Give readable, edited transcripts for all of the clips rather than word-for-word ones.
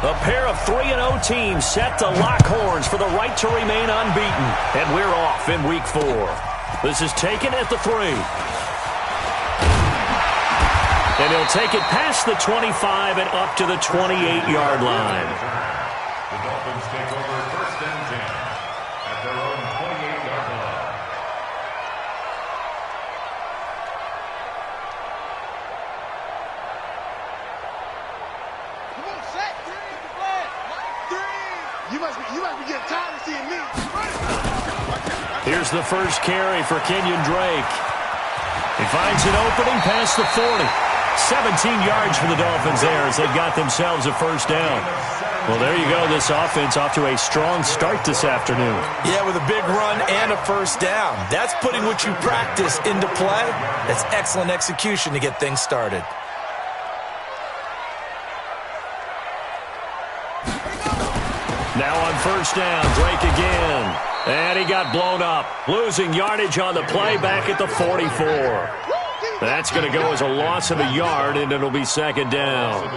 A pair of 3-0 teams set to lock horns for the right to remain unbeaten. And we're off in Week 4. This is taken at the 3. And he'll take it past the 25 and up to the 28-yard line. The Dolphins take over 1st and 10 at their own 28-yard line. Come on, set. You must be getting tired of seeing me. Here's the first carry for Kenyon Drake. He finds an opening past the 40. 17 yards for the Dolphins there as they got themselves a first down. Well, there you go. This offense off to a strong start this afternoon. Yeah, with a big run and a first down. That's putting what you practice into play. That's excellent execution to get things started. Now on first down, Drake again. And he got blown up, losing yardage on the play back at the 44. That's going to go as a loss of a yard, and it'll be second down.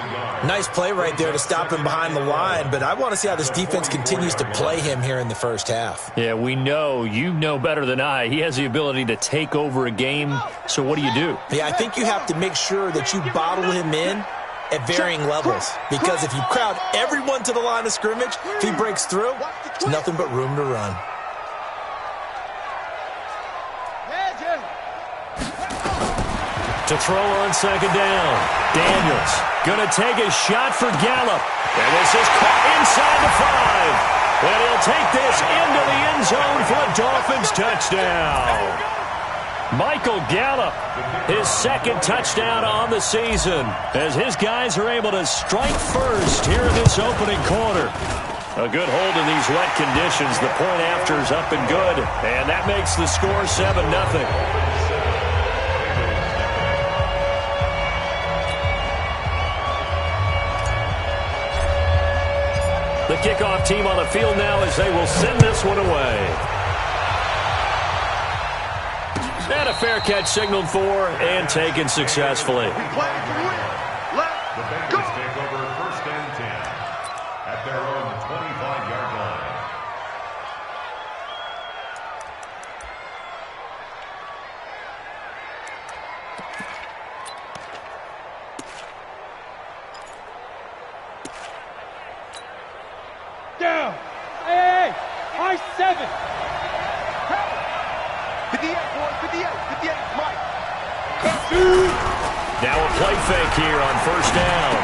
Nice play right there to stop him behind the line, but I want to see how this defense continues to play him here in the first half. Yeah, we know. You know better than I. He has the ability to take over a game, so what do you do? Yeah, I think you have to make sure that you bottle him in at varying levels, because if you crowd everyone to the line of scrimmage, if he breaks through, there's nothing but room to run. To throw on second down. Daniels going to take a shot for Gallup. And this is caught inside the 5. And he'll take this into the end zone for a Dolphins touchdown. Michael Gallup, his second touchdown on the season, as his guys are able to strike first here in this opening quarter. A good hold in these wet conditions. The point after is up and good. And that makes the score 7-0. The kickoff team on the field now as they will send this one away. And a fair catch signaled for and taken successfully. The Bengals take over 1st and 10 at their own 25-yard line. Down. Hey, high 7. 58, boy, 58, Mike. Now a play fake here on first down.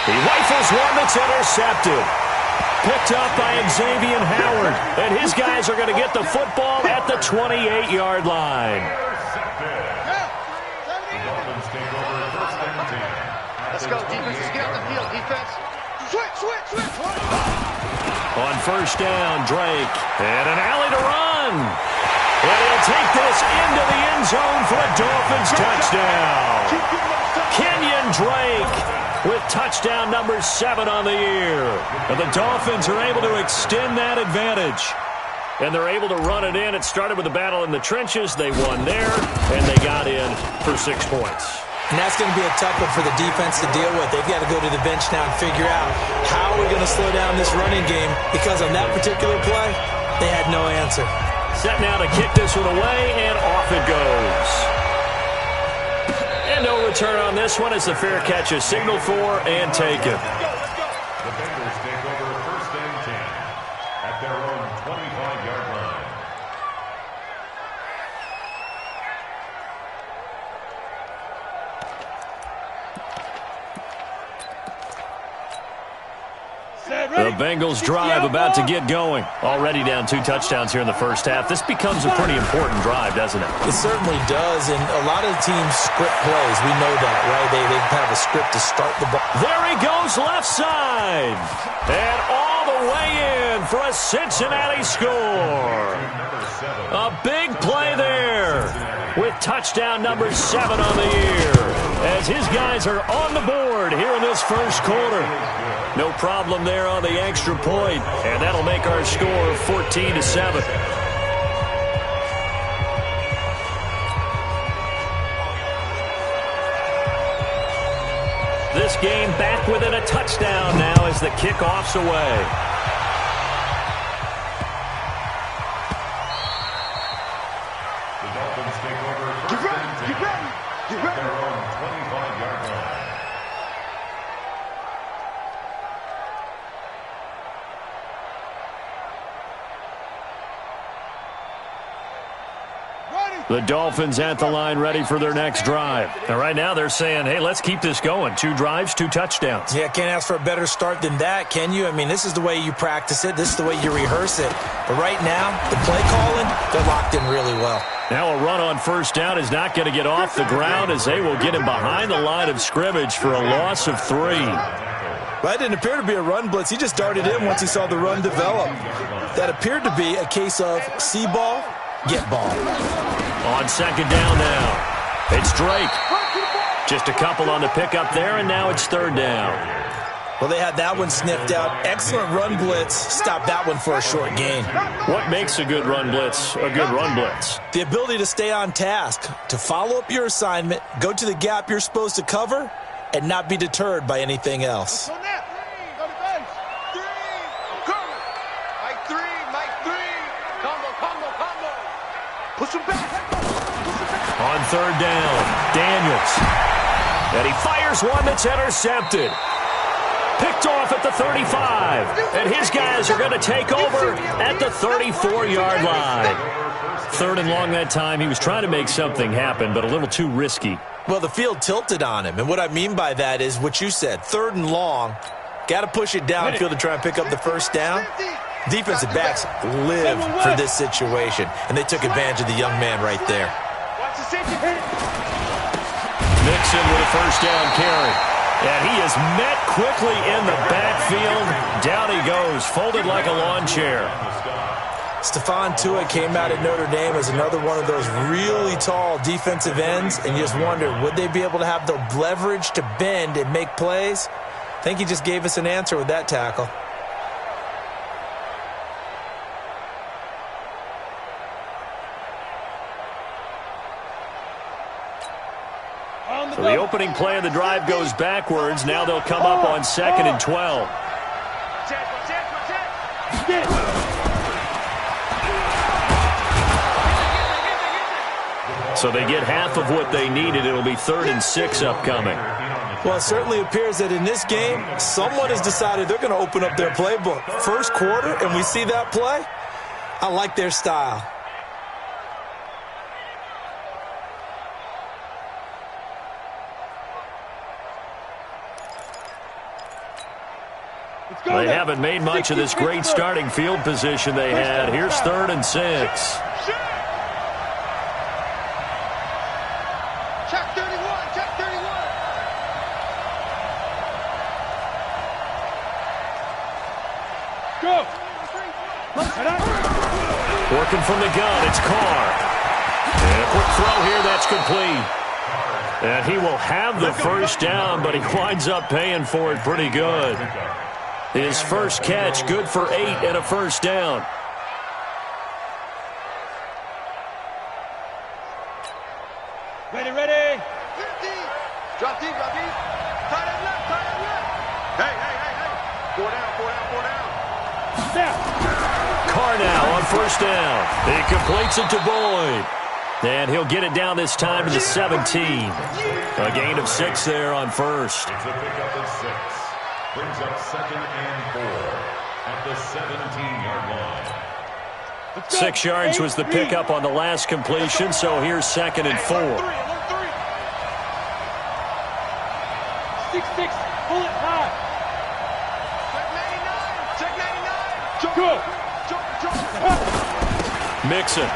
He rifles one that's intercepted. Picked up by Xavier Howard. And his guys are going to get the football at the 28-yard line. The Dolphins take over 1st and 10. Let's go, defense. Let's get out the field, defense. Switch. On first down, Drake. And an alley to run. And he'll take this into the end zone for a Dolphins touchdown. Kenyon Drake with touchdown number 7 on the year. And the Dolphins are able to extend that advantage. And they're able to run it in. It started with a battle in the trenches. They won there, and they got in for 6 points. And that's going to be a tough one for the defense to deal with. They've got to go to the bench now and figure out how we're going to slow down this running game, because on that particular play, they had no answer. Set now to kick this one away, and off it goes. And no return on this one as the fair catch is signaled for and taken. The Bengals take over 1st and 10 at their own 25-yard line. The Bengals drive about to get going. Already down 2 touchdowns here in the first half. This becomes a pretty important drive, doesn't it? It certainly does, and a lot of teams script plays. We know that, right? They have a script to start the ball. There he goes left side. And all the way in for a Cincinnati score. A big play there with touchdown number 7 on the year, as his guys are on the board here in this first quarter. No problem there on the extra point, and that'll make our score 14-7. This game back within a touchdown now as they kickoff's away. The Dolphins take over first and 10 at their own 25-yard line. The Dolphins at the line ready for their next drive. And right now they're saying, hey, let's keep this going. 2 drives, 2 touchdowns. Yeah, can't ask for a better start than that, can you? I mean, this is the way you practice it. This is the way you rehearse it. But right now, the play calling, they're locked in really well. Now a run on first down is not going to get off the ground as they will get him behind the line of scrimmage for a loss of 3. Well, that didn't appear to be a run blitz. He just darted in once he saw the run develop. That appeared to be a case of see ball, get ball. On second down now, it's Drake. Just a couple on the pickup there, and now it's third down. Well, they had that one sniffed out. Excellent run blitz. Stopped that one for a short gain. What makes a good run blitz a good run blitz? The ability to stay on task, to follow up your assignment, go to the gap you're supposed to cover, and not be deterred by anything else. On third down, Daniels. And he fires one that's intercepted. Picked off at the 35. And his guys are going to take over at the 34-yard line. Third and long that time. He was trying to make something happen, but a little too risky. Well, the field tilted on him. And what I mean by that is what you said. Third and long. Got to push it downfield to try and pick up the first down. Defensive backs live for this situation, and they took advantage of the young man right there. Mixon with a first down carry. And he is met quickly in the backfield. Down he goes, folded like a lawn chair. Stephon Tua came out at Notre Dame as another one of those really tall defensive ends, and you just wonder, would they be able to have the leverage to bend and make plays? I think he just gave us an answer with that tackle. So the opening play of the drive goes backwards. Now they'll come up on 2nd and 12. So they get half of what they needed. It'll be 3rd and 6 upcoming. Well, it certainly appears that in this game, someone has decided they're going to open up their playbook. First quarter, and we see that play. I like their style. They haven't made much of this great starting field position they had. Here's 3rd and 6. Check 31, check 31. Go. Working from the gun, it's Carr. And a quick throw here, that's complete. And he will have the first down, but he winds up paying for it pretty good. His first catch, good for 8 and a first down. Ready, ready. Drop deep, drop deep. Tight end left, tight end left. Hey, hey, hey, hey. 4 down, 4 down, 4 down. Snap. Carr now on first down. He completes it to Boyd. And he'll get it down this time to the 17. A gain of 6 there on first. It's a pickup of 6. Brings up 2nd and 4 at the 17-yard line. 6 yards was the pickup on the last completion, so here's 2nd and 4. 6-6, pull it high. Check 99, check 99. Good. Mixon.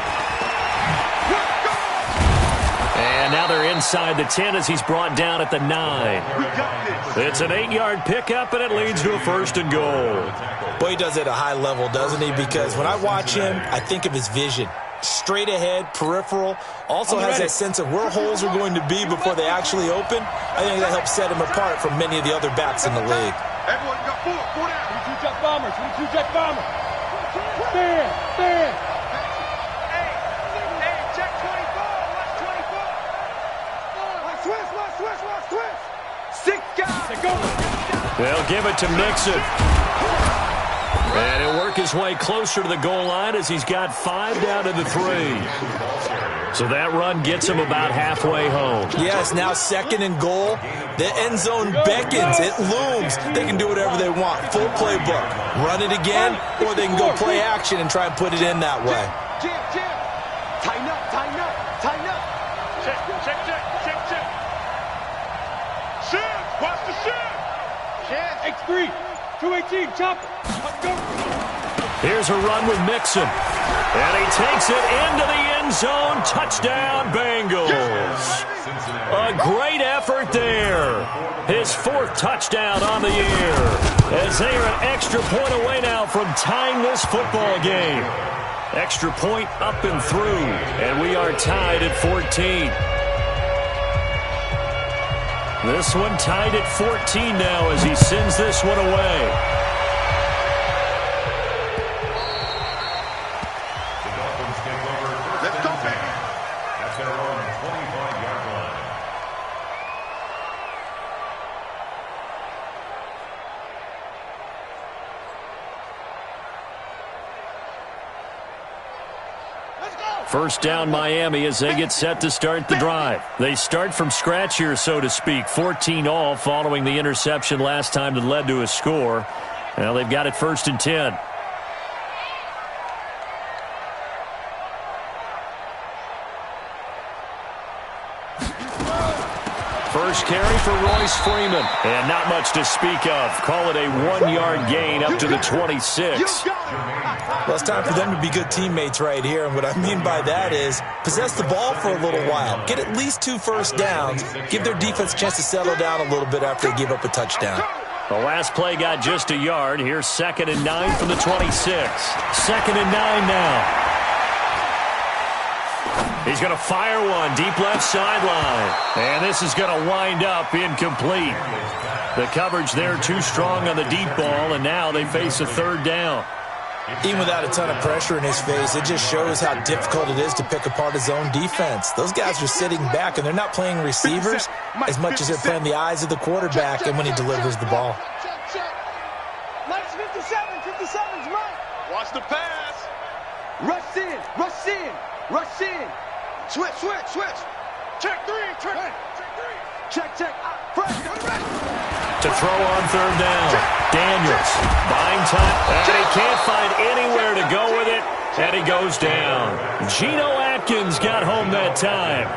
And now they're inside the 10 as he's brought down at the 9. It's an 8-yard pickup, and it leads to a 1st and goal. Boy, he does it at a high level, doesn't he? Because when I watch him, I think of his vision. Straight ahead, peripheral. Also has that sense of where holes are going to be before they actually open. I think that helps set him apart from many of the other backs in the league. Everyone got 4 down. 22 jet bombers, 22 jet bombers. Stand, stand. Hey, check 24, watch 24. Watch twist. 6 guys. They'll give it to Mixon. And he'll work his way closer to the goal line as he's got 5 down to the 3. So that run gets him about halfway home. Yes, now 2nd and goal. The end zone beckons. It looms. They can do whatever they want. Full playbook. Run it again, or they can go play action and try and put it in that way. Tighten up, tighten up, tighten up. Check. Shift, watch the shift. X3, 218, chopper. Let's go. Here's a run with Mixon. And he takes it into the end zone. Touchdown, Bengals. A great effort there. His 4th touchdown on the year. As they are an extra point away now from tying this football game. Extra point up and through. And we are tied at 14. This one tied at 14 now as he sends this one away. First down, Miami, as they get set to start the drive. They start from scratch here, so to speak. 14 all following the interception last time that led to a score. Now they've got it 1st and 10. First carry for Royce Freeman. And not much to speak of. Call it a 1-yard gain up to the 26. Well, it's time for them to be good teammates right here. And what I mean by that is possess the ball for a little while. Get at least 2 first downs. Give their defense a chance to settle down a little bit after they give up a touchdown. The last play got just a yard. Here's 2nd and 9 from the 26. 2nd and 9 now. He's going to fire one deep left sideline. And this is going to wind up incomplete. The coverage there too strong on the deep ball, and now they face a 3rd down. Even without a ton of pressure in his face, it just shows how difficult it is to pick apart his own defense. Those guys are sitting back, and they're not playing receivers as much as they're playing the eyes of the quarterback and when he delivers the ball. Mike's 57's Mike. Watch the pass. Rush in. Switch. Check 3. Check. To throw on 3rd down. Daniels buying time. And he can't find anywhere to go with it. And he goes down. Geno Atkins got home that time.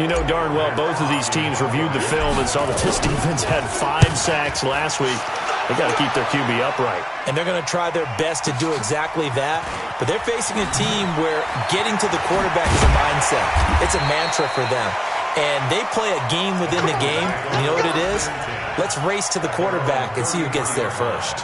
You know darn well both of these teams reviewed the film and saw that this defense had 5 sacks last week. They've got to keep their QB upright. And they're going to try their best to do exactly that. But they're facing a team where getting to the quarterback is a mindset. It's a mantra for them. And they play a game within the game. You know what it is? Let's race to the quarterback and see who gets there first.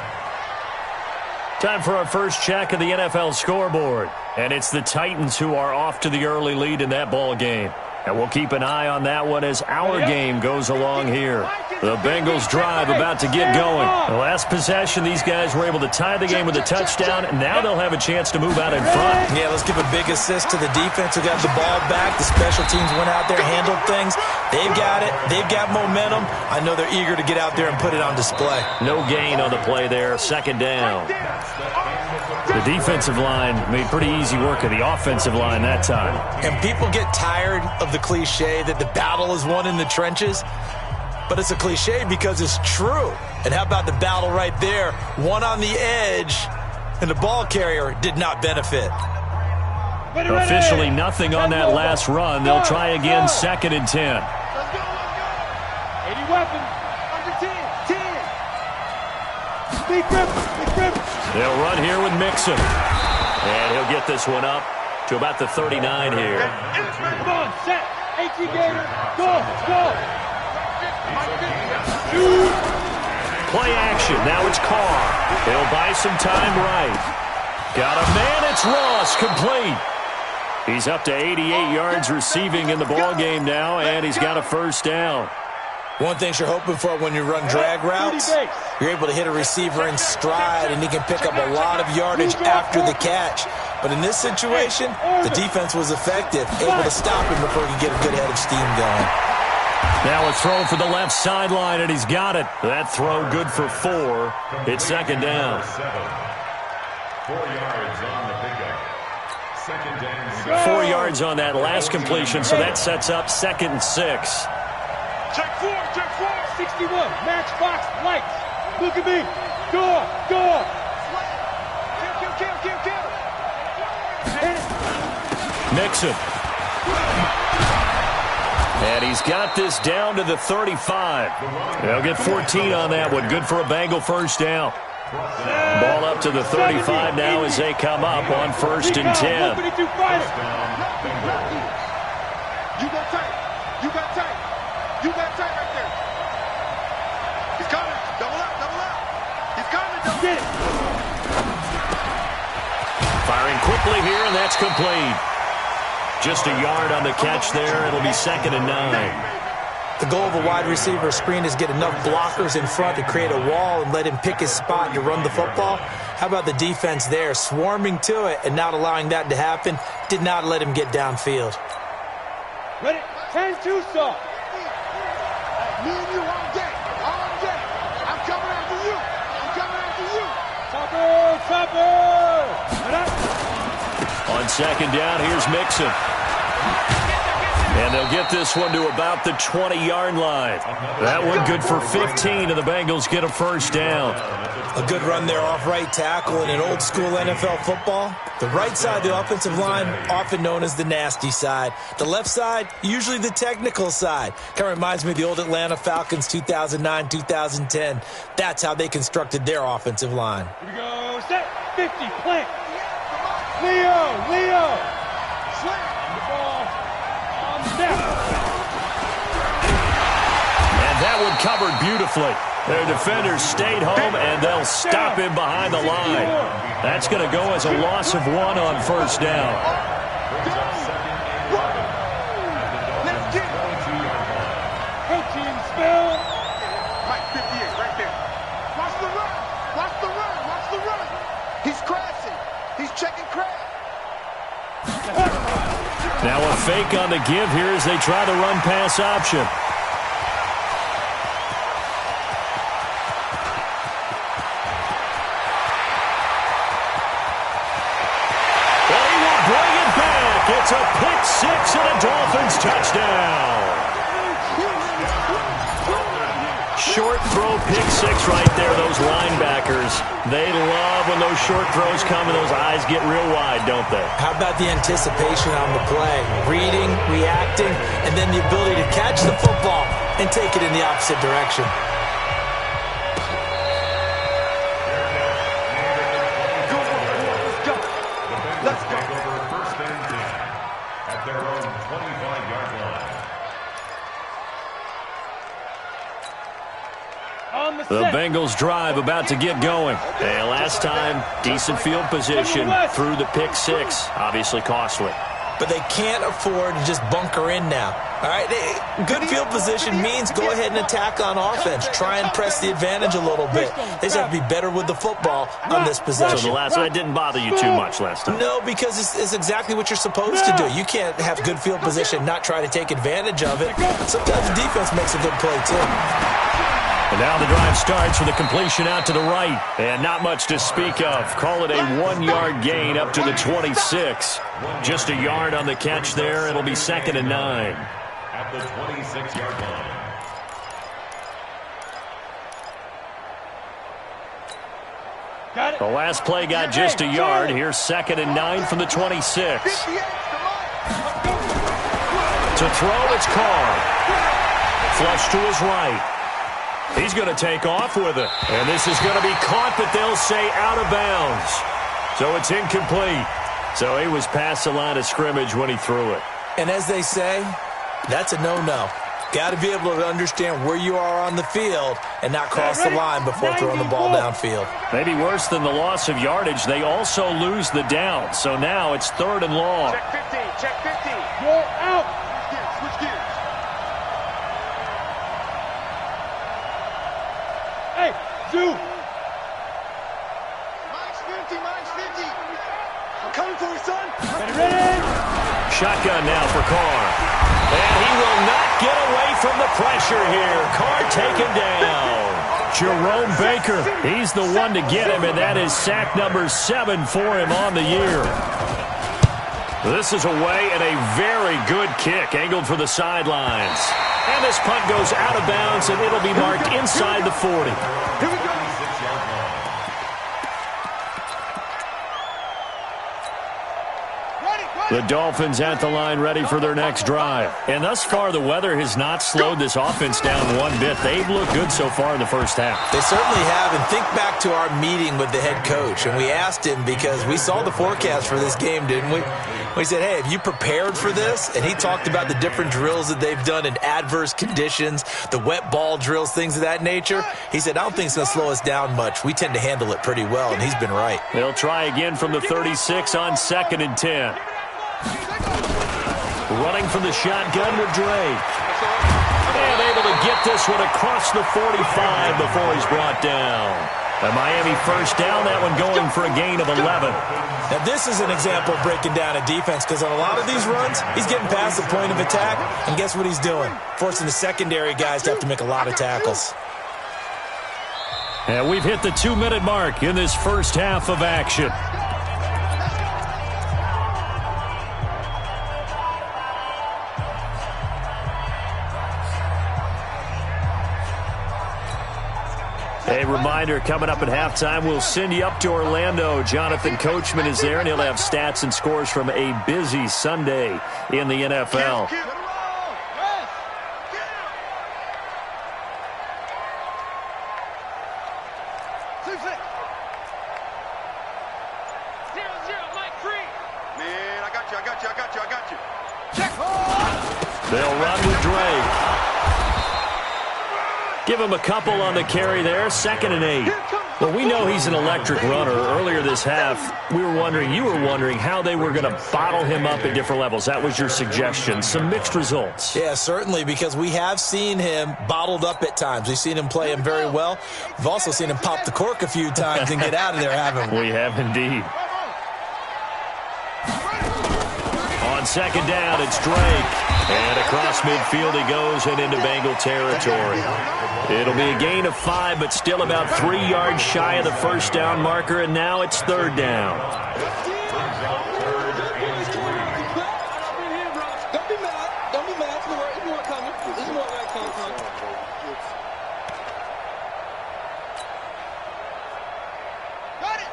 Time for our first check of the NFL scoreboard. And it's the Titans who are off to the early lead in that ball game. And we'll keep an eye on that one as our game goes along here. The Bengals drive about to get going. The last possession, these guys were able to tie the game with a touchdown, and now they'll have a chance to move out in front. Yeah, let's give a big assist to the defense who got the ball back. The special teams went out there, handled things. They've got it. They've got momentum. I know they're eager to get out there and put it on display. No gain on the play there. 2nd down. The defensive line made pretty easy work of the offensive line that time. And people get tired of the cliche that the battle is won in the trenches. But it's a cliche because it's true. And how about the battle right there? One on the edge, and the ball carrier did not benefit. Officially nothing on that last run. They'll try again 2nd and 10. Let's go. 80 weapons. Under 10. Big rip. They'll run here with Mixon. And he'll get this one up to about the 39 here. Come on, set. AT Gator. Go. Play action. Now it's Carr. He'll buy some time right. Got a man. It's Ross. Complete. He's up to 88 yards receiving in the ball game now, and he's got a 1st down. One thing you're hoping for when you run drag routes, you're able to hit a receiver in stride, and he can pick up a lot of yardage after the catch. But in this situation, the defense was effective, able to stop him before he could get a good head of steam going. Now a throw for the left sideline, and he's got it. That throw good for 4. It's 2nd down. 4 yards on the pickup. 2nd and 6. 4 yards on that last completion, so that sets up 2nd and 6. Check 4, check 4. 61, matchbox, lights. Look at me. Go, go. Kill. Mixon. And he's got this down to the 35. They'll get 14 on that one. Good for a Bengal first down. Ball up to the 35 now as they come up on 1st and 10. You got tight. You got tight. You got tight right there. He's coming. Double up. He's coming. Get it. Firing quickly here, and that's complete. Just a yard on the catch there. It'll be 2nd and 9. The goal of a wide receiver screen is get enough blockers in front to create a wall and let him pick his spot to run the football. How about the defense there, swarming to it and not allowing that to happen? Did not let him get downfield. Ready? 10-2 stop. Me and you all day. All day. I'm coming after you. Chopper. On 2nd down, here's Mixon. And they'll get this one to about the 20-yard line. That one good for 15, and the Bengals get a first down. A good run there off right tackle in an old-school NFL football. The right side of the offensive line, often known as the nasty side. The left side, usually the technical side. Kind of reminds me of the old Atlanta Falcons 2009, 2010. That's how they constructed their offensive line. Here we go. Set. 50. Plant. Leo. Slam. The ball. On the snap. And that one covered beautifully. Their defenders stayed home, and they'll stop him behind the line. That's going to go as a loss of 1 on 1st down. Let's get it. Protein spill. Mike 58 right there. Watch the run. He's crashing. He's checking crash. Now a fake on the give here as they try the run-pass option. Well, he will bring it back. It's a pick 6 and a Dolphins touchdown. Short throw, pick 6 right there, those linebackers. They love when those short throws come and those eyes get real wide, don't they? How about the anticipation on the play? Reading, reacting, and then the ability to catch the football and take it in the opposite direction. Let's go. Over 1st and 10 at their own 25-yard line. The Bengals drive about to get going. Hey, last time, decent field position through the pick 6. Obviously costly. But they can't afford to just bunker in now. All right, good field position means go ahead and attack on offense. Try and press the advantage a little bit. They just have to be better with the football on this possession. So the last one didn't bother you too much last time? No, because it's exactly what you're supposed to do. You can't have good field position and not try to take advantage of it. Sometimes the defense makes a good play, too. And now the drive starts with a completion out to the right. And not much to speak of. Call it a 1-yard gain up to the 26. Just a yard on the catch there. It'll be 2nd and 9. At the 26-yard line. Got it. The last play got just a yard. Here's 2nd and 9 from the 26. To throw, it's Carr. Flush to his right. He's going to take off with it. And this is going to be caught, but they'll say out of bounds. So it's incomplete. So he was past the line of scrimmage when he threw it. And as they say, that's a no-no. Got to be able to understand where you are on the field and not cross the line before throwing the ball downfield. Maybe worse than the loss of yardage, they also lose the down. So now it's 3rd and long. Check 15. Check 15. You're out. Switch gears. Hey, Zoo. Mike's 50. I'm coming for you, son. Ready? Shotgun now for Carr. And he will not get away from the pressure here. Carr taken down. Jerome Baker, he's the one to get him, and that is sack number 7 for him on the year. This is away and a very good kick, angled for the sidelines. And this punt goes out of bounds, and it'll be marked inside the 40. Here we go. The Dolphins at the line ready for their next drive. And thus far, the weather has not slowed this offense down one bit. They've looked good so far in the first half. They certainly have. And think back to our meeting with the head coach. And we asked him, because we saw the forecast for this game, didn't we? We said, hey, have you prepared for this? And he talked about the different drills that they've done in adverse conditions, the wet ball drills, things of that nature. He said, I don't think it's going to slow us down much. We tend to handle it pretty well, and he's been right. They'll try again from the 36 on 2nd and 10. Running from the shotgun with Drake. And able to get this one across the 45 before he's brought down. A Miami first down, that one going for a gain of 11. Now, this is an example of breaking down a defense, because on a lot of these runs, he's getting past the point of attack, and guess what he's doing? Forcing the secondary guys to have to make a lot of tackles. And we've hit the 2-minute mark in this first half of action. A reminder, coming up at halftime, we'll send you up to Orlando. Jonathan Coachman is there, and he'll have stats and scores from a busy Sunday in the NFL. They'll run with Drake. Give him a couple on the carry there. 2nd and 8. Well, we know he's an electric runner. Earlier this half, you were wondering how they were going to bottle him up at different levels. That was your suggestion. Some mixed results. Yeah, certainly, because we have seen him bottled up at times. We've seen him play him very well. We've also seen him pop the cork a few times and get out of there, haven't we? We have indeed. On 2nd down, it's Drake. And across midfield he goes and into Bengal territory. It'll be a gain of 5, but still about 3 yards shy of the first down marker, and now it's 3rd down. Don't be mad. Don't be mad. It's more coming. It's more that coming. Got it.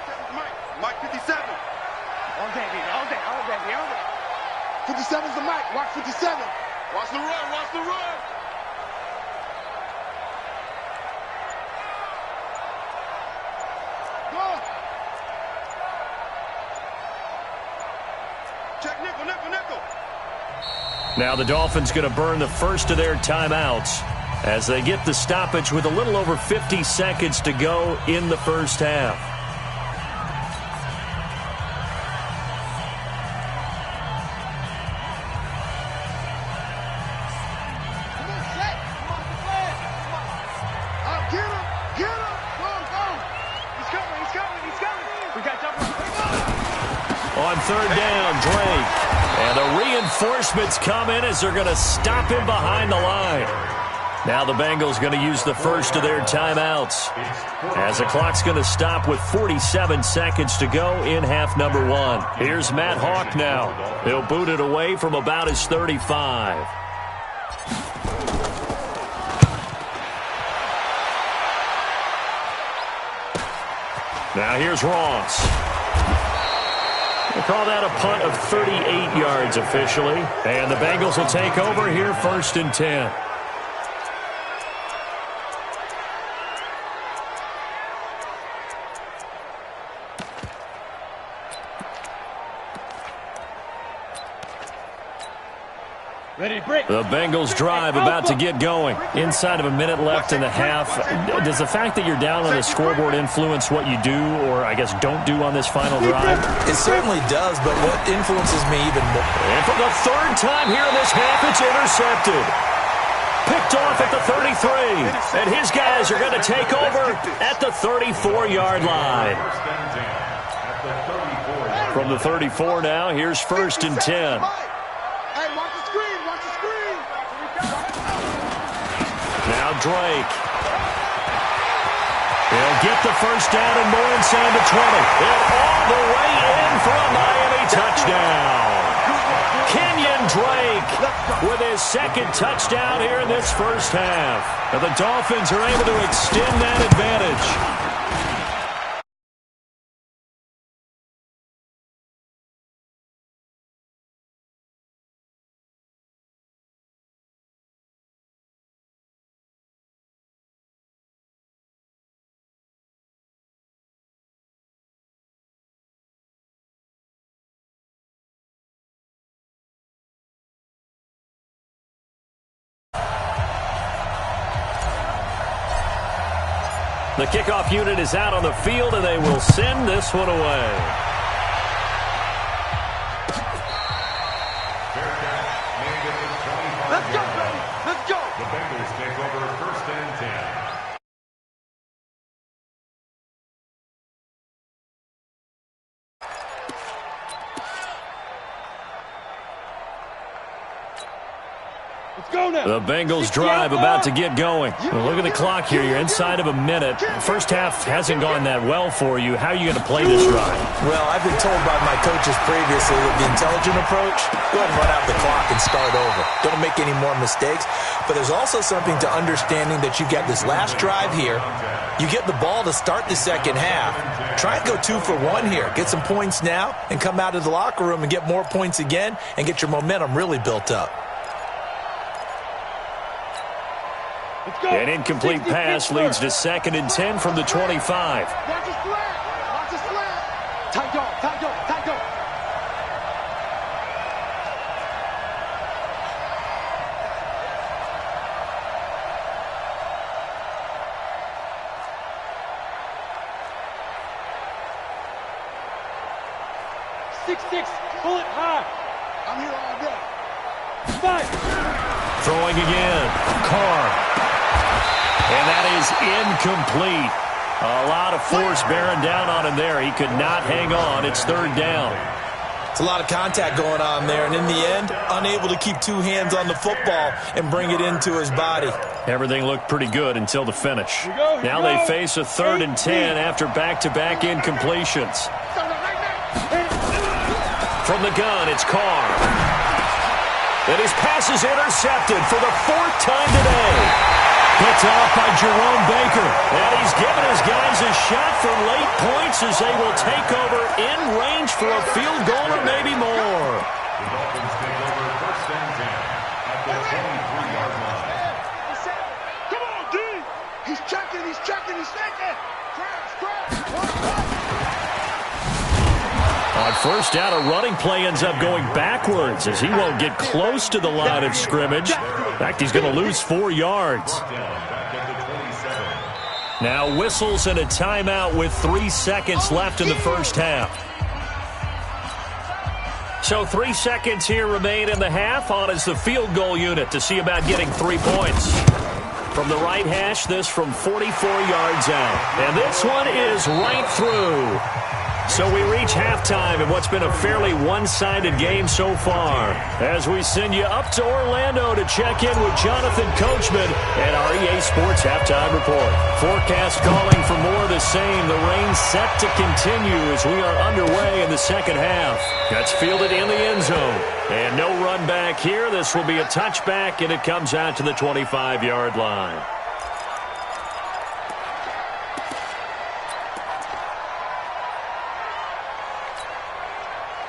Mike 57. All day, baby. All day. 57's the mic. Watch 57. Watch the run. Watch the run. Go. Check nickel. Now the Dolphins going to burn the first of their timeouts as they get the stoppage with a little over 50 seconds to go in the first half. On 3rd down, Drake. And the reinforcements come in as they're going to stop him behind the line. Now the Bengals going to use the first of their timeouts as the clock's going to stop with 47 seconds to go in half number 1. Here's Matt Hawk now. He'll boot it away from about his 35. Now here's Ross. We'll call that a punt of 38 yards officially. And the Bengals will take over here 1st and 10. Ready to break. The Bengals drive about to get going. Inside of a minute left in the half. Does the fact that you're down on the scoreboard influence what you do, or I guess don't do on this final drive? It certainly does, but what influences me even more? And for the 3rd time here in this half, it's intercepted. Picked off at the 33. And his guys are going to take over at the 34-yard line. From the 34 now, here's 1st and 10. Now Drake. He'll get the first down and more inside the 20. And all the way in for a Miami touchdown. Kenyon Drake with his second touchdown here in this first half. And the Dolphins are able to extend that advantage. The kickoff unit is out on the field, and they will send this one away. Let's go, baby. Let's go. The Bengals take over first and 10. The Bengals drive about to get going. Well, look at the clock here. You're inside of a minute. The first half hasn't gone that well for you. How are you going to play this drive? Well, I've been told by my coaches previously that the intelligent approach, go ahead and run out the clock and start over. Don't make any more mistakes. But there's also something to understanding that you get this last drive here. You get the ball to start the second half. Try and go 2 for 1 here. Get some points now and come out of the locker room and get more points again and get your momentum really built up. An incomplete pass leads to 2nd and 10 from the 25. Watch the slant. Watch the slant. Tight dog, tight dog, tight dog. Six, pull it high. I'm here all day. Fight. Throwing again. Carr. And that is incomplete. A lot of force bearing down on him there. He could not hang on. It's 3rd down. It's a lot of contact going on there, and in the end, unable to keep 2 hands on the football and bring it into his body. Everything looked pretty good until the finish. Now they face a 3rd and 10 after back-to-back incompletions. From the gun, it's Carr. And his pass is intercepted for the 4th time today. Picked off by Jerome Baker. And he's given his guys a shot for late points as they will take over in range for a field goal or maybe more. The Dolphins take over first and 10 at the 23-yard line. Come on, D. He's checking, he's checking, he's checking. Crash. On first down, a running play ends up going backwards as he won't get close to the line of scrimmage. In fact, he's going to lose 4 yards. Now whistles and a timeout with 3 seconds left in the first half. So 3 seconds here remain in the half. On is the field goal unit to see about getting 3 points. From the right hash, this from 44 yards out. And this one is right through. So we reach halftime in what's been a fairly one-sided game so far. As we send you up to Orlando to check in with Jonathan Coachman and our EA Sports Halftime Report. Forecast calling for more of the same. The rain set to continue as we are underway in the second half. That's fielded in the end zone. And no run back here. This will be a touchback, and it comes out to the 25-yard line.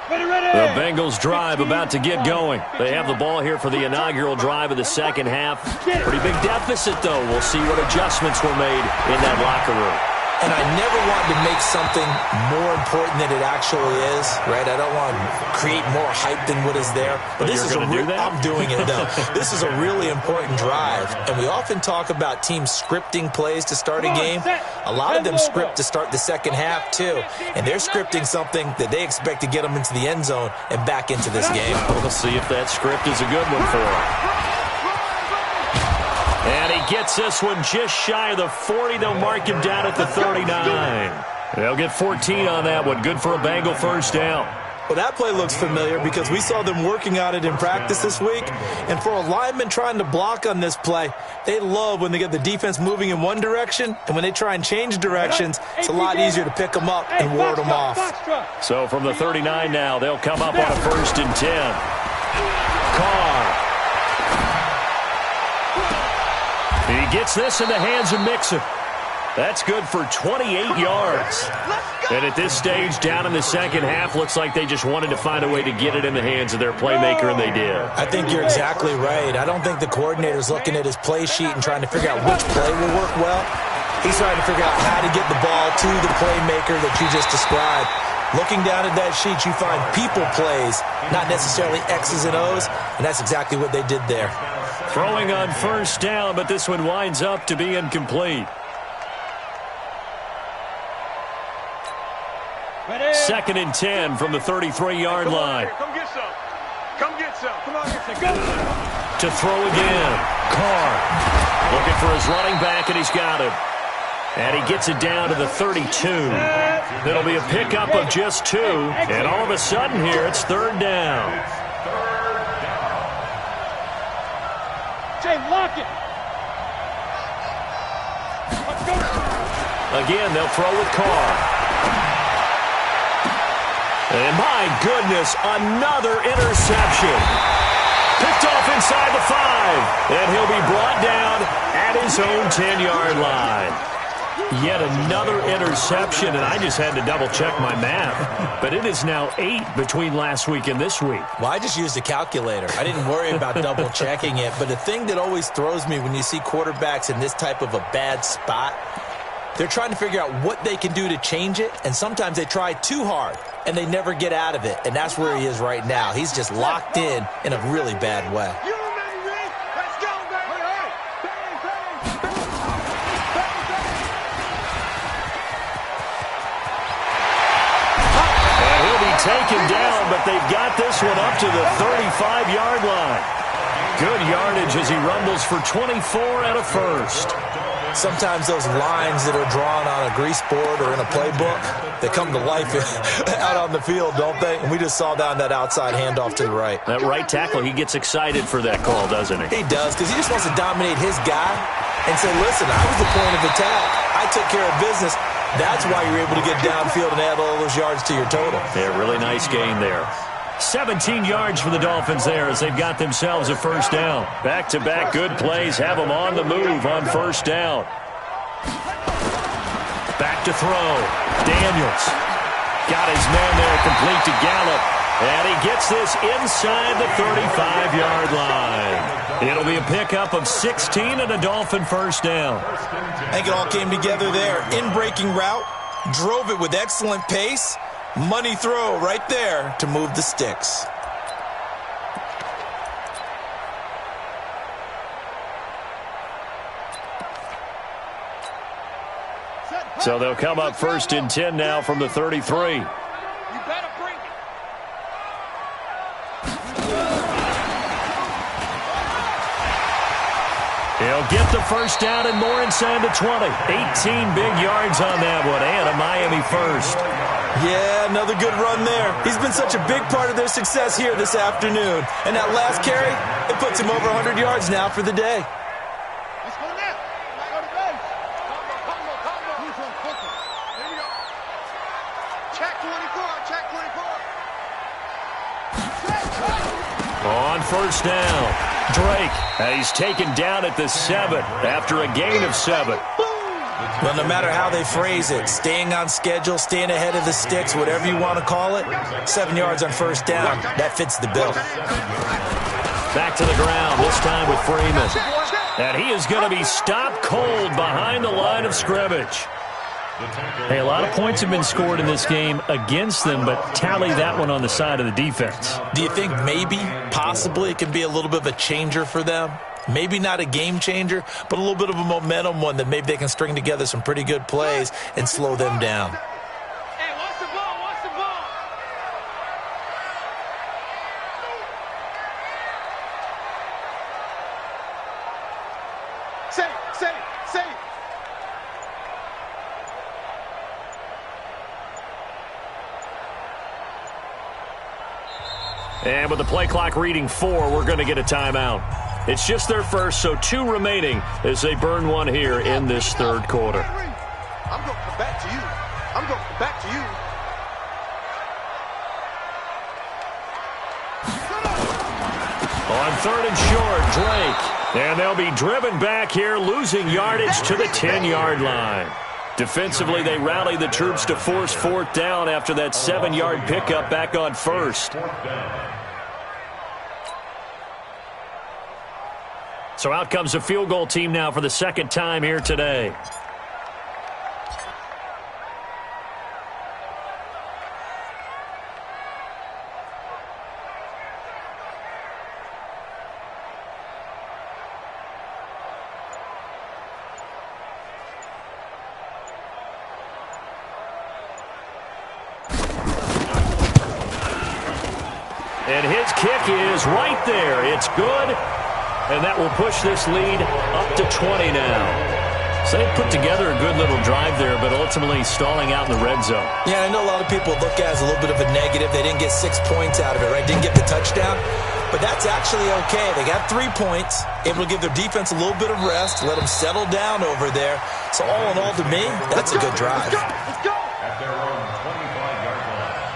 The Bengals drive about to get going. They have the ball here for the inaugural drive of the second half. Pretty big deficit, though. We'll see what adjustments were made in that locker room. And I never want to make something more important than it actually is, right? I don't want to create more hype than what is there. But this is I'm doing it, though. This is a really important drive. And we often talk about teams scripting plays to start a game. A lot of them script to start the second half, too. And they're scripting something that they expect to get them into the end zone and back into this game. We'll see if that script is a good one for them. And he gets this one just shy of the 40. They'll mark him down at the 39. They'll get 14 on that one. Good for a Bengal first down. Well, that play looks familiar because we saw them working on it in practice this week. And for a lineman trying to block on this play, they love when they get the defense moving in one direction, and when they try and change directions, it's a lot easier to pick them up and ward them off. So from the 39 now, they'll come up on a 1st and 10. Carr. He gets this in the hands of Mixon. That's good for 28 yards. And at this stage, down in the second half, looks like they just wanted to find a way to get it in the hands of their playmaker, and they did. I think you're exactly right. I don't think the coordinator's looking at his play sheet and trying to figure out which play will work well. He's trying to figure out how to get the ball to the playmaker that you just described. Looking down at that sheet, you find people plays, not necessarily X's and O's, and that's exactly what they did there. Throwing on 1st down, but this one winds up to be incomplete. 2nd and 10 from the 33-yard line. Come get some. Come get some. Come on, get some. Go. To throw again. Carr looking for his running back, and he's got him. And he gets it down to the 32. It'll be a pickup of just 2. And all of a sudden here, it's 3rd down. Jay, lock it. Let's go. Again, they'll throw with Carr. And my goodness, another interception. Picked off inside the 5. And he'll be brought down at his own 10-yard line. Yet another interception, and I just had to double-check my math. But it is now 8 between last week and this week. Well, I just used a calculator. I didn't worry about double-checking it. But the thing that always throws me when you see quarterbacks in this type of a bad spot, they're trying to figure out what they can do to change it, and sometimes they try too hard, and they never get out of it, and that's where he is right now. He's just locked in a really bad way. Let's go, baby. And he'll be taken down, but they've got this one up to the 35-yard line. Good yardage as he rumbles for 24 and a 1st. Sometimes those lines that are drawn on a grease board or in a playbook, they come to life out on the field, don't they? And we just saw down that outside handoff to the right. That right tackle, he gets excited for that call, doesn't he? He does, because he just wants to dominate his guy and say, listen, I was the point of attack. I took care of business. That's why you're able to get downfield and add all those yards to your total. Yeah, really nice gain there. 17 yards for the Dolphins there as they've got themselves a 1st down. Back-to-back good plays have them on the move on 1st down. Back to throw. Daniels got his man there complete to Gallup. And he gets this inside the 35-yard line. It'll be a pickup of 16 and a Dolphin 1st down. I think it all came together there. In-breaking route, drove it with excellent pace. Money throw right there to move the sticks. So they'll come up 1st and 10 now from the 33. You better bring it. He'll get the 1st down and more inside the 20. 18 big yards on that one, and a Miami 1st. Yeah, another good run there. He's been such a big part of their success here this afternoon. And that last carry, it puts him over 100 yards now for the day. Let's go now. Go to base. Combo. Who's on quicker? There you go. Check 24. Check 24. On 1st down, Drake. He's taken down at the 7 after a gain of 7. Well, no matter how they phrase it, staying on schedule, staying ahead of the sticks, whatever you want to call it, 7 yards on 1st down, that fits the bill. Back to the ground, this time with Freeman. And he is going to be stopped cold behind the line of scrimmage. Hey, a lot of points have been scored in this game against them, but tally that one on the side of the defense. Do you think maybe, possibly, it can be a little bit of a changer for them? Maybe not a game changer, but a little bit of a momentum one that maybe they can string together some pretty good plays and slow them down. Hey, watch the ball. Watch the ball. Say. And with the play clock reading 4, we're going to get a timeout. It's just their first, so 2 remaining as they burn one here in this third quarter. I'm going to come back to you. I'm going to come back to you. On 3rd and short, Drake. And they'll be driven back here, losing yardage to the 10-yard line. Defensively, they rally the troops to force 4th down after that 7-yard pickup back on 1st. So out comes the field goal team now for the 2nd time here today. And his kick is right there. It's good. And that will push this lead up to 20 now. So they put together a good little drive there, but ultimately stalling out in the red zone. Yeah, I know a lot of people look at it as a little bit of a negative. They didn't get 6 points out of it, right? Didn't get the touchdown. But that's actually okay. They got 3 points, able to give their defense a little bit of rest, let them settle down over there. So all in all, to me, that's a good drive. Let's go. At their own 25-yard line.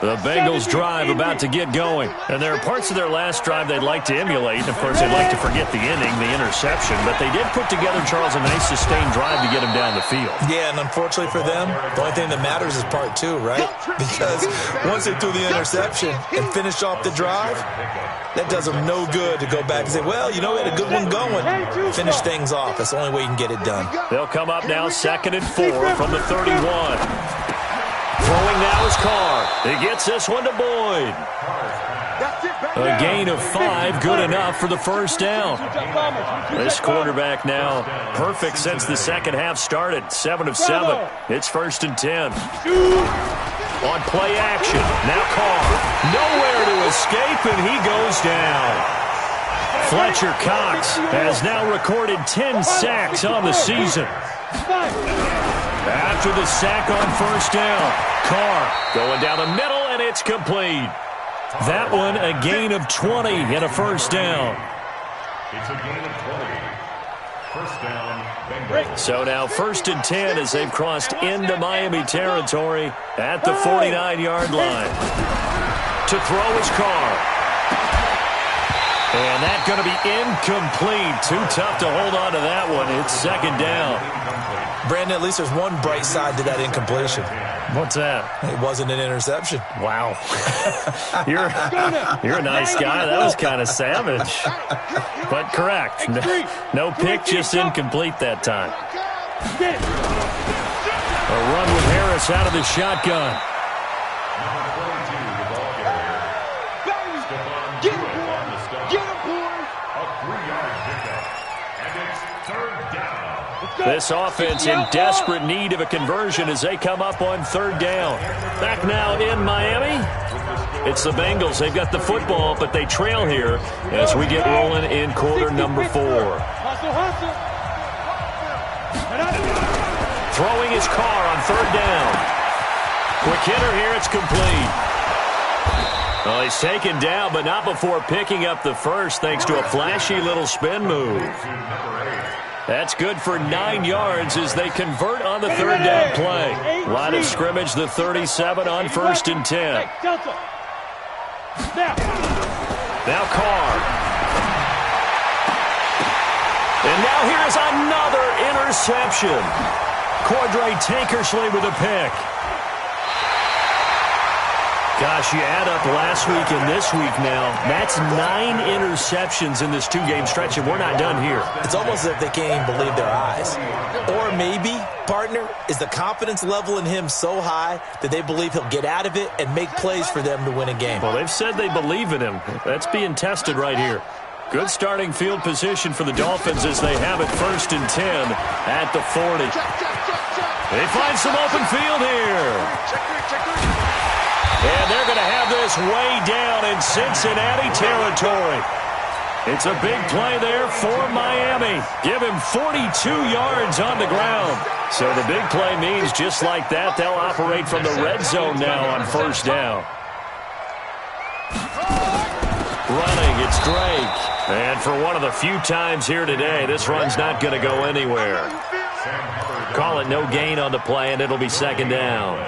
The Bengals drive about to get going. And there are parts of their last drive they'd like to emulate. And, of course, they'd like to forget the ending, the interception. But they did put together, Charles, a nice sustained drive to get them down the field. Yeah, and unfortunately for them, the only thing that matters is part 2, right? Because once they threw the interception and finished off the drive, that does them no good to go back and say, well, you know, we had a good one going. Finish things off. That's the only way you can get it done. They'll come up now 2nd and 4 from the 31. Throwing now is Carr. He gets this one to Boyd. A gain of 5, good enough for the 1st down. This quarterback now perfect since the second half started. 7 of 7. It's 1st and 10. On play action. Now Carr. Nowhere to escape, and he goes down. Fletcher Cox has now recorded 10 sacks on the season. After the sack on 1st down, Carr going down the middle, and it's complete. That one a gain of 20 and a 1st down. It's a gain of 20. 1st down, Bengals. So now 1st and 10 as they've crossed into Miami territory at the 49-yard line. To throw is Carr. And that's going to be incomplete. Too tough to hold on to that one. It's 2nd down. Brandon, at least there's one bright side to that incompletion. What's that? It wasn't an interception. Wow. You're a nice guy. That was kind of savage. But correct. No pick, just incomplete that time. A run with Harris out of the shotgun. This offense in desperate need of a conversion as they come up on 3rd down. Back now in Miami. It's the Bengals. They've got the football, but they trail here as we get rolling in quarter number 4. Throwing his Carr on 3rd down. Quick hitter here. It's complete. Well, he's taken down, but not before picking up the 1st thanks to a flashy little spin move. That's good for 9 yards as they convert on the 3rd down play. Line of scrimmage, the 37 on 1st and 10. Now Carr. And now here's another interception. Cordray Tankersley with a pick. Gosh, you add up last week and this week now, that's 9 interceptions in this 2-game stretch, and we're not done here. It's almost as if they can't even believe their eyes. Or maybe, partner, is the confidence level in him so high that they believe he'll get out of it and make plays for them to win a game. Well, they've said they believe in him. That's being tested right here. Good starting field position for the Dolphins as they have it 1st and 10 at the 40. They find some open field here. And they're going to have this way down in Cincinnati territory. It's a big play there for Miami. Give him 42 yards on the ground. So the big play means just like that, they'll operate from the red zone now on first down. Running, it's Drake. And for one of the few times here today, this run's not going to go anywhere. Call it no gain on the play, and it'll be second down.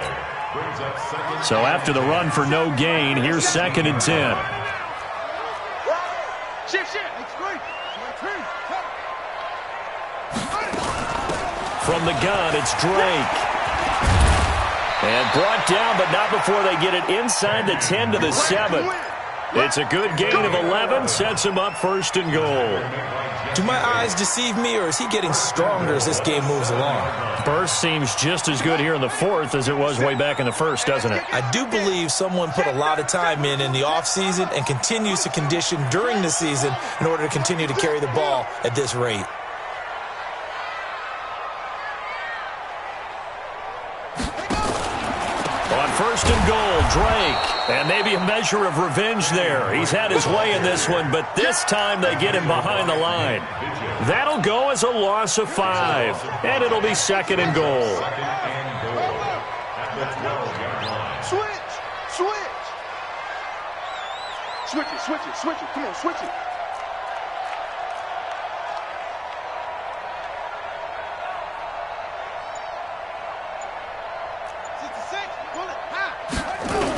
So after the run for no gain, here's 2nd and 10. From the gun, it's Drake. And brought down, but not before they get it inside the 10 to the 7. It's a good gain of 11, sets him up 1st and goal. Do my eyes deceive me, or is he getting stronger as this game moves along? Burst seems just as good here in the 4th as it was way back in the 1st, doesn't it? I do believe someone put a lot of time in the offseason and continues to condition during the season in order to continue to carry the ball at this rate. On 1st and goal, Drake. And maybe a measure of revenge there. He's had his way in this one, but this time they get him behind the line. That'll go as a loss of 5. And it'll be 2nd and goal. Switch it. Come on, switch it.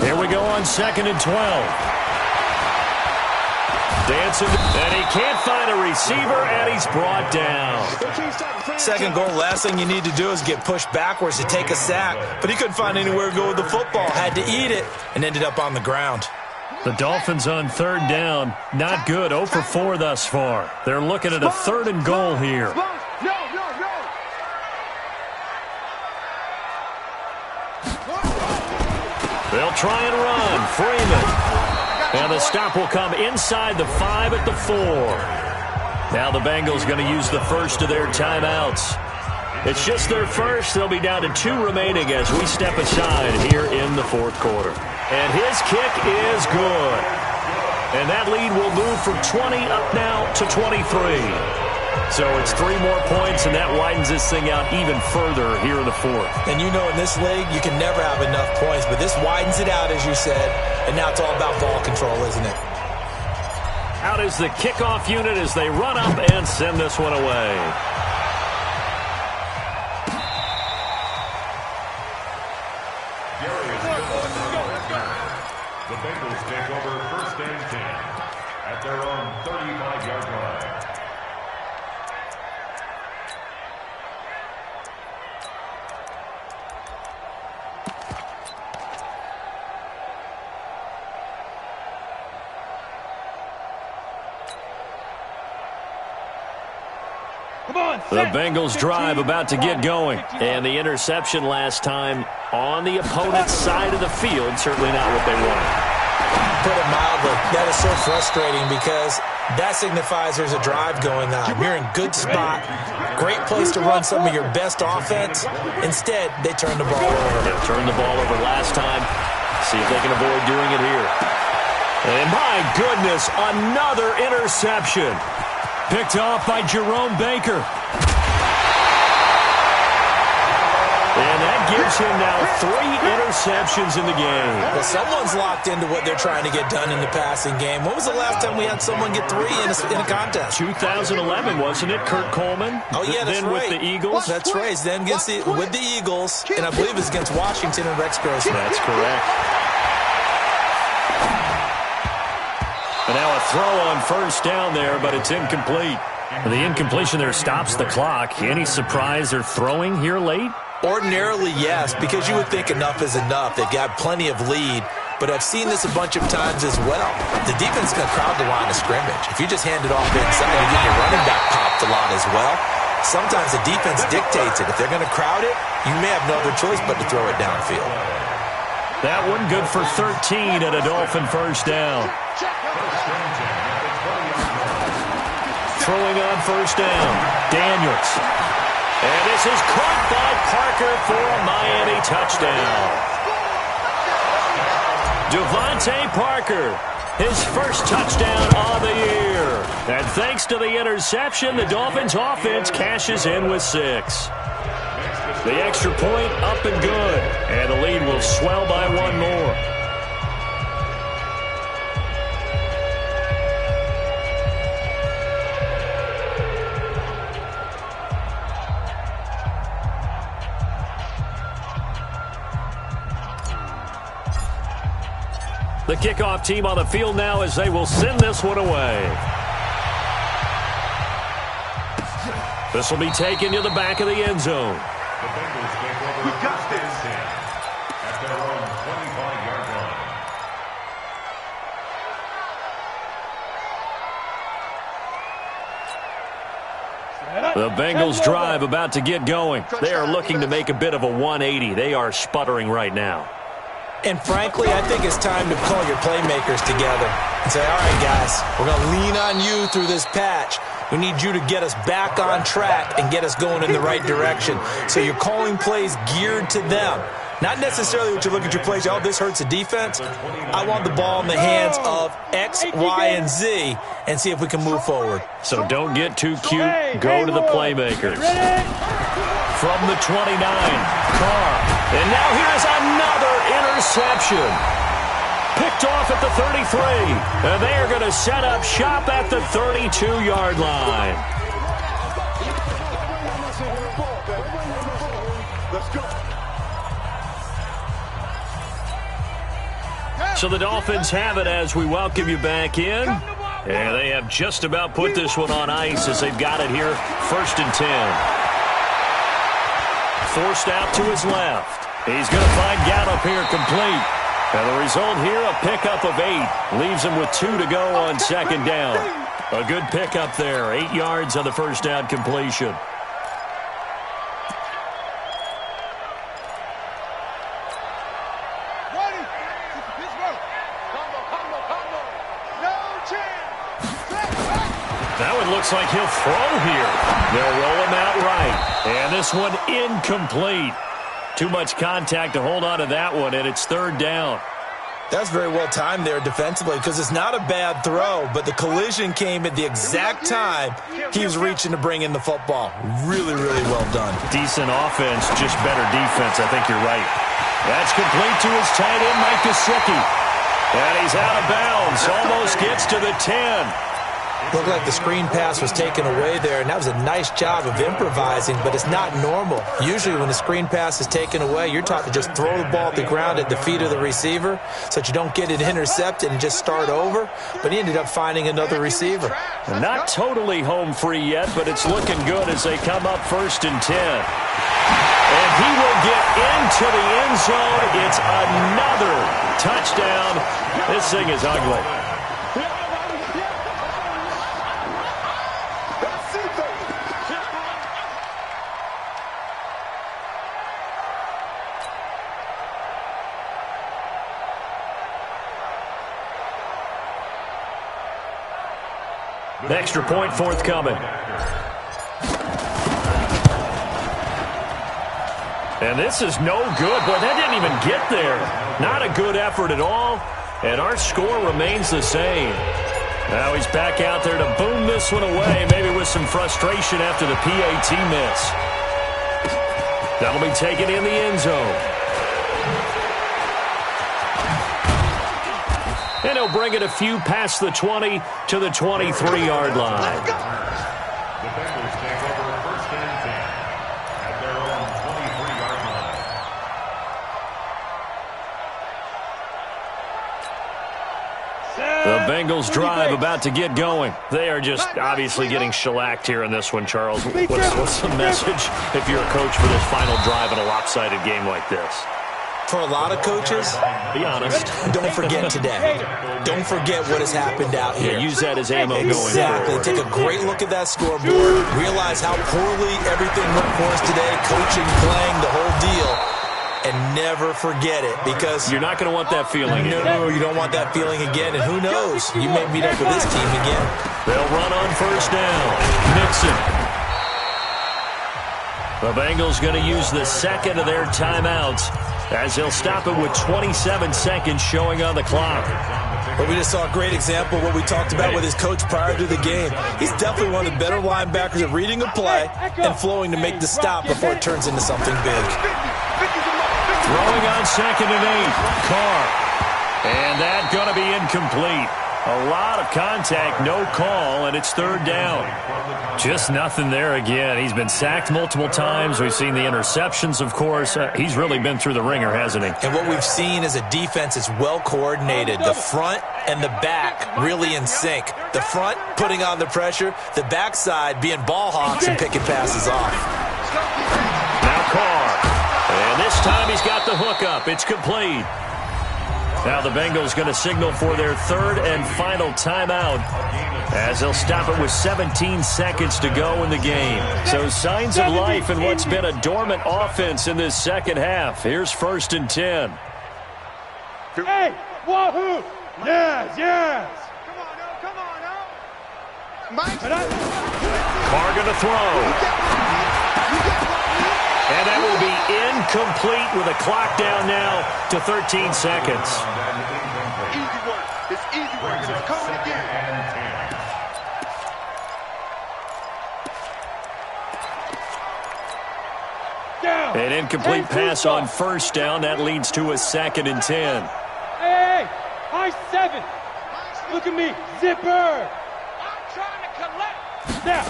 Here we go on 2nd and 12. Dancing, and he can't find a receiver, and he's brought down. 2nd goal, last thing you need to do is get pushed backwards to take a sack. But he couldn't find anywhere to go with the football. Had to eat it and ended up on the ground. The Dolphins on 3rd down. Not good. 0 for 4 thus far. They're looking at a 3rd and goal here. They'll try and run. Freeman. And the stop will come inside the 5 at the 4. Now the Bengals going to use the first of their timeouts. It's just their first. They'll be down to 2 remaining as we step aside here in the 4th quarter. And his kick is good. And that lead will move from 20 up now to 23. So it's 3 more points, and that widens this thing out even further here in the 4th. And you know in this league, you can never have enough points, but this widens it out, as you said, and now it's all about ball control, isn't it? Out is the kickoff unit as they run up and send this one away. The Bengals take over 1st and 10 at their own 35-yard line. The Bengals drive about to get going. And the interception last time on the opponent's side of the field, certainly not what they wanted. Put it mildly, that is so frustrating because that signifies there's a drive going on. You're in good spot, great place to run some of your best offense. Instead, they turn the ball over. They turned the ball over last time. See if they can avoid doing it here. And my goodness, another interception. Picked off by Jerome Baker. And that gives him now 3 interceptions in the game. Well, someone's locked into what they're trying to get done in the passing game. When was the last time we had someone get 3 in a contest? 2011, wasn't it? Kurt Coleman? Oh, yeah, that's then right. With the Eagles? That's right. Then with the Eagles, and I believe it's against Washington and Rex Grossman. That's correct. And now a throw on 1st down there, but it's incomplete. The incompletion there stops the clock. Any surprise they're throwing here late? Ordinarily, yes, because you would think enough is enough. They've got plenty of lead, but I've seen this a bunch of times as well. The defense is going to crowd the line of scrimmage. If you just hand it off inside, you get your running back popped a lot as well. Sometimes the defense dictates it. If they're going to crowd it, you may have no other choice but to throw it downfield. That one good for 13 at a Dolphin 1st down. Throwing on 1st down, Daniels. And this is caught by Parker for a Miami touchdown. Devontae Parker, his first touchdown on the year. And thanks to the interception, the Dolphins offense cashes in with 6. The extra point up and good, and the lead will swell by 1 more. The kickoff team on the field now as they will send this one away. This will be taken to the back of the end zone. The Bengals take over first and 10 at their own 25-yard line. The Bengals drive about to get going. They are looking to make a bit of a 180. They are sputtering right now. And frankly, I think it's time to call your playmakers together and say, all right, guys, we're going to lean on you through this patch. We need you to get us back on track and get us going in the right direction. So you're calling plays geared to them. Not necessarily what you look at your plays, oh, this hurts the defense. I want the ball in the hands of X, Y, and Z and see if we can move forward. So don't get too cute. Go to the playmakers. From the 29, Carr. And now here's another interception. Picked off at the 33. And they are going to set up shop at the 32-yard line. So the Dolphins have it as we welcome you back in. And they have just about put this one on ice as they've got it here. 1st and 10. Forced out to his left. He's going to find Gallup here complete. And the result here, a pickup of 8. Leaves him with 2 to go on 2nd down. A good pickup there. 8 yards on the first down completion. That one looks like he'll throw here. They'll roll him out right. And this one incomplete. Too much contact to hold on to that one, and it's 3rd down. That's very well timed there defensively because it's not a bad throw, but the collision came at the exact time he was reaching to bring in the football. Really, really well done. Decent offense, just better defense. I think you're right. That's complete to his tight end, Mike Gesicki. And he's out of bounds. Almost gets to the 10. Looked like the screen pass was taken away there, and that was a nice job of improvising, but it's not normal. Usually when the screen pass is taken away, you're taught to just throw the ball at the ground at the feet of the receiver so that you don't get it intercepted and just start over, but he ended up finding another receiver. Not totally home free yet, but it's looking good as they come up 1st and 10. And he will get into the end zone. It's another touchdown. This thing is ugly. Extra point forthcoming. And this is no good. Boy, that didn't even get there. Not a good effort at all. And our score remains the same. Now he's back out there to boom this one away, maybe with some frustration after the PAT miss. That'll be taken in the end zone. And he'll bring it a few past the 20 to the 23-yard line. The Bengals take over 1st and 10 at their own 23-yard line. The Bengals drive about to get going. They are just obviously getting shellacked here in this one, Charles. What's the message if you're a coach for this final drive in a lopsided game like this? For a lot of coaches, be honest. Don't forget today. Don't forget what has happened out here. Yeah, use that as ammo going forward. Exactly. Take a great look at that scoreboard. Realize how poorly everything went for us today. Coaching, playing, the whole deal. And never forget it because you're not going to want that feeling again. No, you don't want that feeling again. And who knows? You may meet up with this team again. They'll run on 1st down. Mixon. The Bengals going to use the second of their timeouts as they'll stop it with 27 seconds showing on the clock. But we just saw a great example of what we talked about with his coach prior to the game. He's definitely one of the better linebackers at reading a play and flowing to make the stop before it turns into something big. Throwing on 2nd and 8. Carr. And that's going to be incomplete. A lot of contact, no call, and it's 3rd down. Just nothing there again. He's been sacked multiple times. We've seen the interceptions, of course. He's really been through the ringer, hasn't he? And what we've seen is a defense that's well coordinated. The front and the back really in sync. The front putting on the pressure, the backside being ball hawks and picking passes off. Now Carr. And this time he's got the hook up. It's complete. Now the Bengals going to signal for their 3rd and final timeout as they'll stop it with 17 seconds to go in the game. So signs of life in what's been a dormant offense in this second half. Here's 1st and 10. Hey, wahoo! Yes, yes! Come on now. Mike. Carr going to throw. And that will be incomplete with a clock down now to 13 seconds. Easy work. It's easy work. It's coming again. An incomplete pass on 1st down. That leads to a 2nd and 10. Hey, high 7. Look at me. Zipper. I'm trying to collect. Now.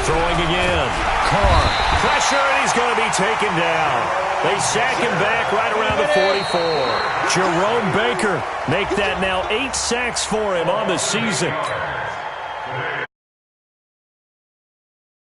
Throwing again. Carr. Pressure, and he's going to be taken down. They sack him back right around the 44. Jerome Baker make that now 8 sacks for him on the season.